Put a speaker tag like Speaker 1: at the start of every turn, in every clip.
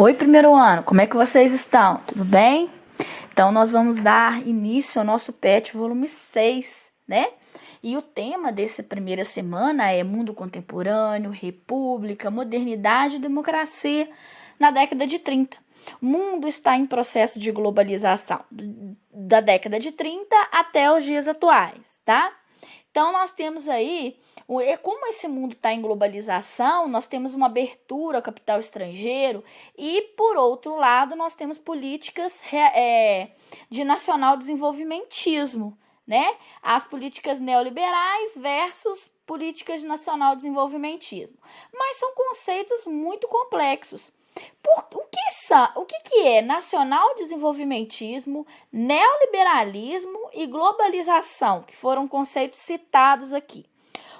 Speaker 1: Oi, primeiro ano, como é que vocês estão? Tudo bem? Então, nós vamos dar início ao nosso PET volume 6, né? E o tema dessa primeira semana é Mundo Contemporâneo, República, Modernidade e Democracia na década de 30. O mundo está em processo de globalização da década de 30 até os dias atuais, tá? Então, nós temos aí, como esse mundo está em globalização, nós temos uma abertura ao capital estrangeiro e, por outro lado, nós temos políticas de nacional desenvolvimentismo, né? As políticas neoliberais versus políticas de nacional desenvolvimentismo. Mas são conceitos muito complexos. O que é nacional desenvolvimentismo, neoliberalismo e globalização, que foram conceitos citados aqui?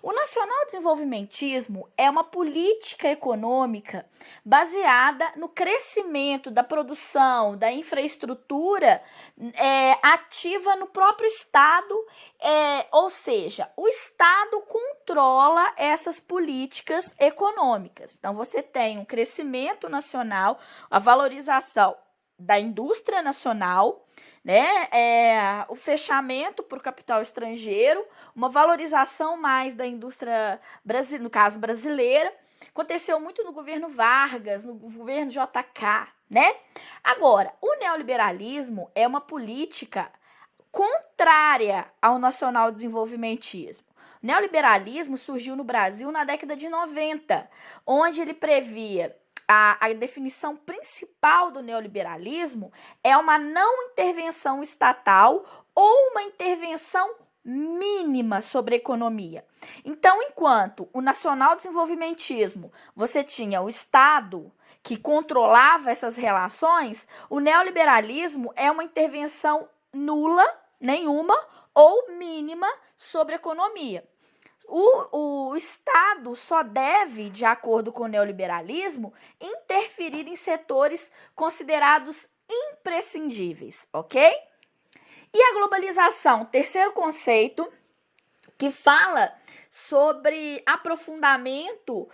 Speaker 1: O nacional desenvolvimentismo é uma política econômica baseada no crescimento da produção, da infraestrutura ativa no próprio Estado, ou seja, o Estado controla essas políticas econômicas. Então, você tem um crescimento nacional, a valorização da indústria nacional, né? O fechamento para o capital estrangeiro, uma valorização mais da indústria, no caso brasileira. Aconteceu muito no governo Vargas, no governo JK, né? Agora, o neoliberalismo é uma política contrária ao nacional desenvolvimentismo. O neoliberalismo surgiu no Brasil na década de 90, onde ele previa a definição principal do neoliberalismo é uma não intervenção estatal ou uma intervenção mínima sobre a economia. Então, enquanto o nacional desenvolvimentismo, você tinha o Estado que controlava essas relações, o neoliberalismo é uma intervenção nula, nenhuma, ou mínima sobre a economia. O Estado só deve, de acordo com o neoliberalismo, interferir em setores considerados imprescindíveis, ok? E a globalização, terceiro conceito, que fala sobre aprofundamento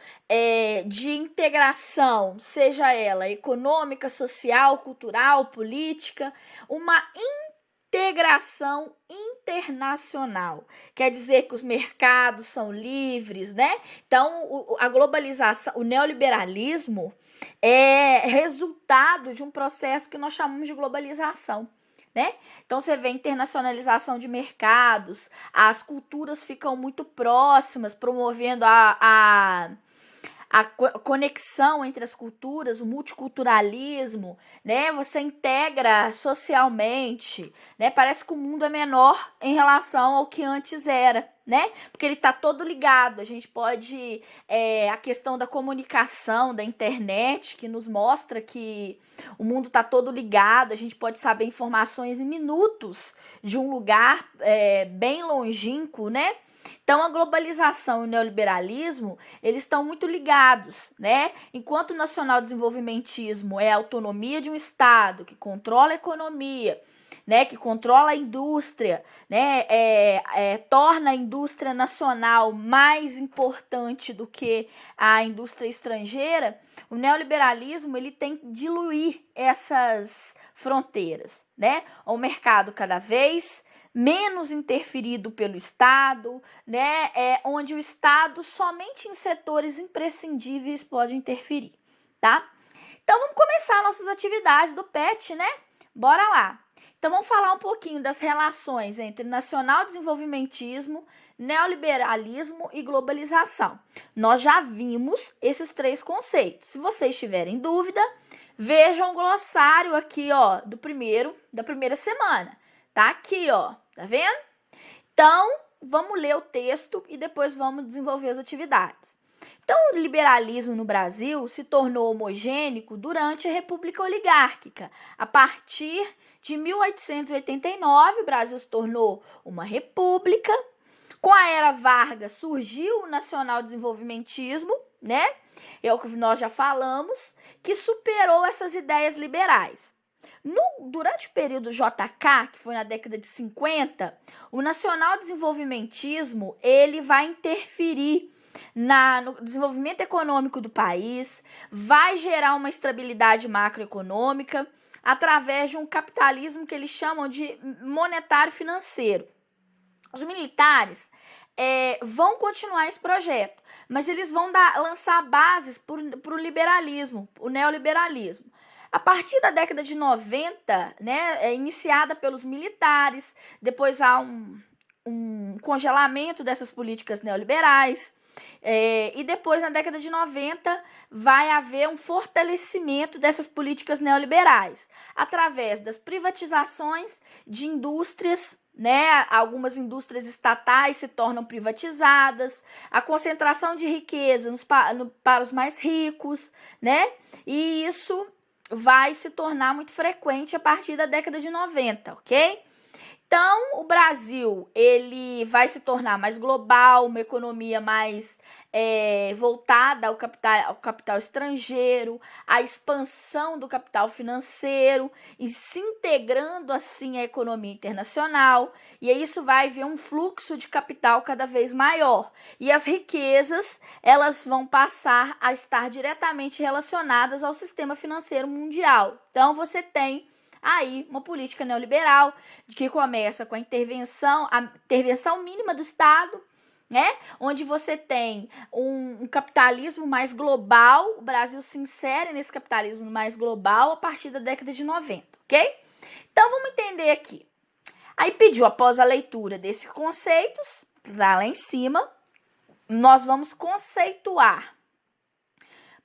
Speaker 1: de integração, seja ela econômica, social, cultural, política, uma integração internacional. Quer dizer que os mercados são livres, né? Então, a globalização, o neoliberalismo é resultado de um processo que nós chamamos de globalização, né? Então, você vê internacionalização de mercados, as culturas ficam muito próximas, promovendo a conexão entre as culturas, o multiculturalismo, né? Você integra socialmente, né? Parece que o mundo é menor em relação ao que antes era, né? Porque ele está todo ligado. A gente pode a questão da comunicação, da internet, que nos mostra que o mundo está todo ligado. A gente pode saber informações em minutos de um lugar bem longínquo, né? Então, a globalização e o neoliberalismo, eles estão muito ligados, né? Enquanto o nacional desenvolvimentismo é a autonomia de um Estado que controla a economia, né, que controla a indústria, né, torna a indústria nacional mais importante do que a indústria estrangeira, o neoliberalismo ele tem que diluir essas fronteiras, né? O mercado cada vez menos interferido pelo Estado, né? Onde o Estado somente em setores imprescindíveis pode interferir, tá? Então vamos começar nossas atividades do PET, né? Bora lá. Então vamos falar um pouquinho das relações entre nacional desenvolvimentismo, neoliberalismo e globalização. Nós já vimos esses três conceitos. Se vocês tiverem dúvida, vejam o glossário aqui, ó, da primeira semana. Tá aqui, ó. Tá vendo? Então, vamos ler o texto e depois vamos desenvolver as atividades. Então, o liberalismo no Brasil se tornou homogêneo durante a República Oligárquica. A partir de 1889, o Brasil se tornou uma república. Com a era Vargas surgiu o nacional desenvolvimentismo, né? É o que nós já falamos, que superou essas ideias liberais. Durante o período JK, que foi na década de 50, o nacional desenvolvimentismo ele vai interferir no desenvolvimento econômico do país, vai gerar uma estabilidade macroeconômica através de um capitalismo que eles chamam de monetário financeiro. Os militares vão continuar esse projeto, mas eles vão lançar bases para o liberalismo, o neoliberalismo. A partir da década de 90, né, iniciada pelos militares, depois há um congelamento dessas políticas neoliberais, e depois, na década de 90, vai haver um fortalecimento dessas políticas neoliberais, através das privatizações de indústrias, né? Algumas indústrias estatais se tornam privatizadas, a concentração de riqueza para os mais ricos, né? E isso vai se tornar muito frequente a partir da década de 90, ok? Então, o Brasil, ele vai se tornar mais global, uma economia mais voltada ao capital estrangeiro, à expansão do capital financeiro e se integrando assim à economia internacional. E isso vai haver um fluxo de capital cada vez maior. E as riquezas, elas vão passar a estar diretamente relacionadas ao sistema financeiro mundial. Então, você tem aí uma política neoliberal que começa com a intervenção mínima do Estado, né? Onde você tem um capitalismo mais global. O Brasil se insere nesse capitalismo mais global a partir da década de 90, ok? Então vamos entender aqui. Aí pediu, após a leitura desses conceitos, lá em cima, nós vamos conceituar.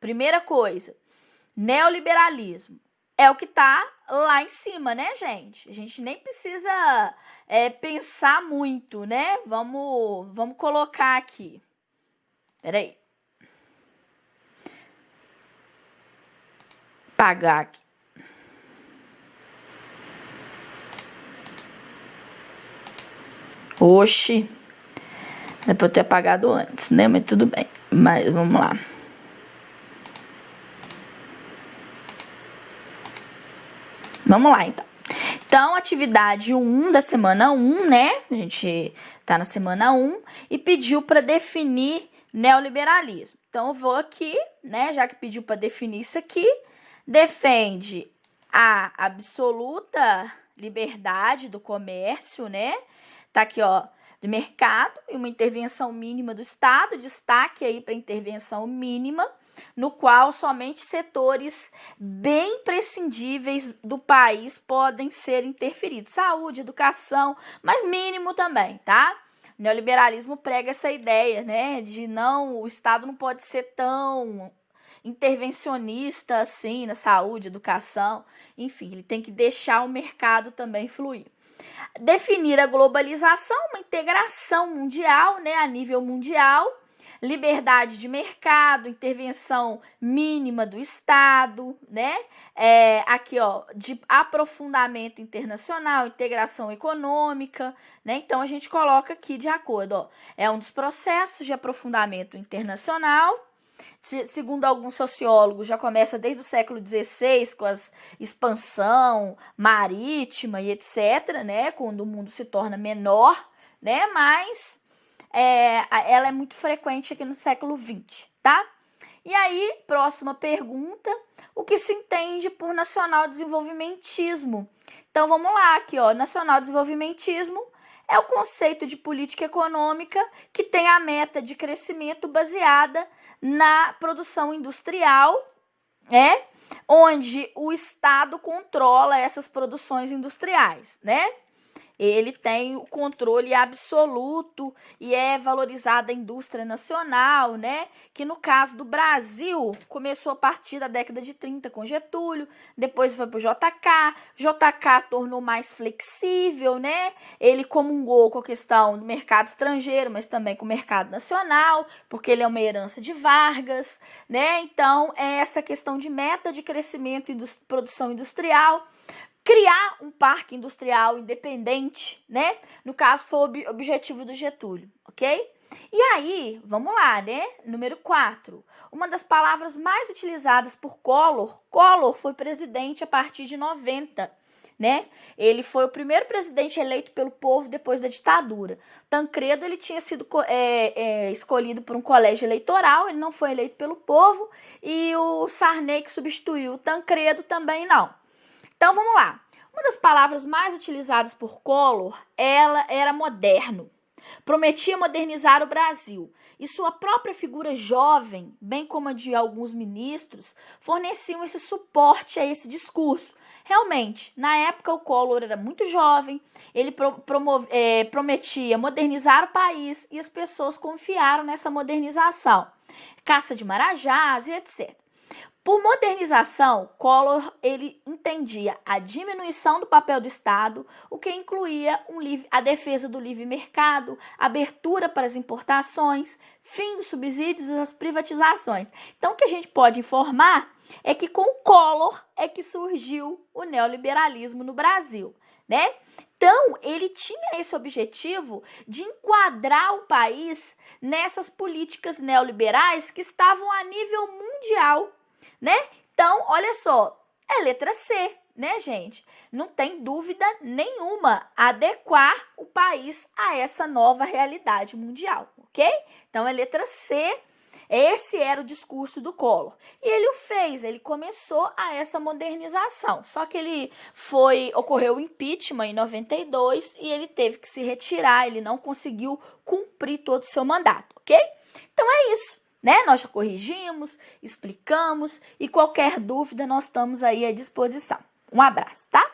Speaker 1: Primeira coisa, neoliberalismo. É o que tá lá em cima, né, gente? A gente nem precisa pensar muito, né? Vamos colocar aqui. Peraí. Pagar aqui. Oxi. É pra eu ter apagado antes, né? Mas tudo bem. Mas vamos lá. Vamos lá, então. Então, atividade 1 da semana 1, né? A gente tá na semana 1 e pediu para definir neoliberalismo. Então, eu vou aqui, né? Já que pediu para definir isso aqui, defende a absoluta liberdade do comércio, né? Tá aqui, ó, do mercado e uma intervenção mínima do Estado. Destaque aí para intervenção mínima, no qual somente setores bem prescindíveis do país podem ser interferidos. Saúde, educação, mas mínimo também, tá? O neoliberalismo prega essa ideia, né, de o Estado não pode ser tão intervencionista assim na saúde, educação, enfim, ele tem que deixar o mercado também fluir. Definir a globalização, uma integração mundial, né, a nível mundial. Liberdade de mercado, intervenção mínima do Estado, né? Aqui, ó, de aprofundamento internacional, integração econômica, né? Então, a gente coloca aqui de acordo, ó. É um dos processos de aprofundamento internacional. Segundo alguns sociólogos, já começa desde o século XVI, com a expansão marítima e etc., né? Quando o mundo se torna menor, né? Mas ela é muito frequente aqui no século XX, tá? E aí, próxima pergunta, o que se entende por nacional desenvolvimentismo? Então, vamos lá aqui, ó, nacional desenvolvimentismo é o conceito de política econômica que tem a meta de crescimento baseada na produção industrial, né? Onde o Estado controla essas produções industriais, né? Ele tem o controle absoluto e é valorizada a indústria nacional, né? Que no caso do Brasil começou a partir da década de 30 com Getúlio, depois foi para o JK. JK tornou mais flexível, né? Ele comungou com a questão do mercado estrangeiro, mas também com o mercado nacional, porque ele é uma herança de Vargas, né? Então, é essa questão de meta de crescimento e produção industrial. Criar um parque industrial independente, né? No caso, foi o objetivo do Getúlio, ok? E aí, vamos lá, né? Número 4. Uma das palavras mais utilizadas por Collor foi presidente a partir de 90, né? Ele foi o primeiro presidente eleito pelo povo depois da ditadura. Tancredo, ele tinha sido escolhido por um colégio eleitoral, ele não foi eleito pelo povo, e o Sarney, que substituiu o Tancredo, também não. Então, vamos lá. Uma das palavras mais utilizadas por Collor, ela era moderno. Prometia modernizar o Brasil, e sua própria figura jovem, bem como a de alguns ministros, forneciam esse suporte a esse discurso. Realmente, na época o Collor era muito jovem, ele prometia modernizar o país e as pessoas confiaram nessa modernização. Caça de marajás e etc. Por modernização, Collor ele entendia a diminuição do papel do Estado, o que incluía a defesa do livre mercado, abertura para as importações, fim dos subsídios e das privatizações. Então, o que a gente pode informar é que com Collor é que surgiu o neoliberalismo no Brasil, né? Então, ele tinha esse objetivo de enquadrar o país nessas políticas neoliberais que estavam a nível mundial, né? Então, olha só, é letra C, né, gente? Não tem dúvida nenhuma adequar o país a essa nova realidade mundial, ok? Então, é letra C. Esse era o discurso do Collor. E ele o fez, ele começou a essa modernização. Só que ocorreu o impeachment em 92 e ele teve que se retirar, ele não conseguiu cumprir todo o seu mandato, ok? Então é isso, né? Nós já corrigimos, explicamos e qualquer dúvida nós estamos aí à disposição. Um abraço, tá?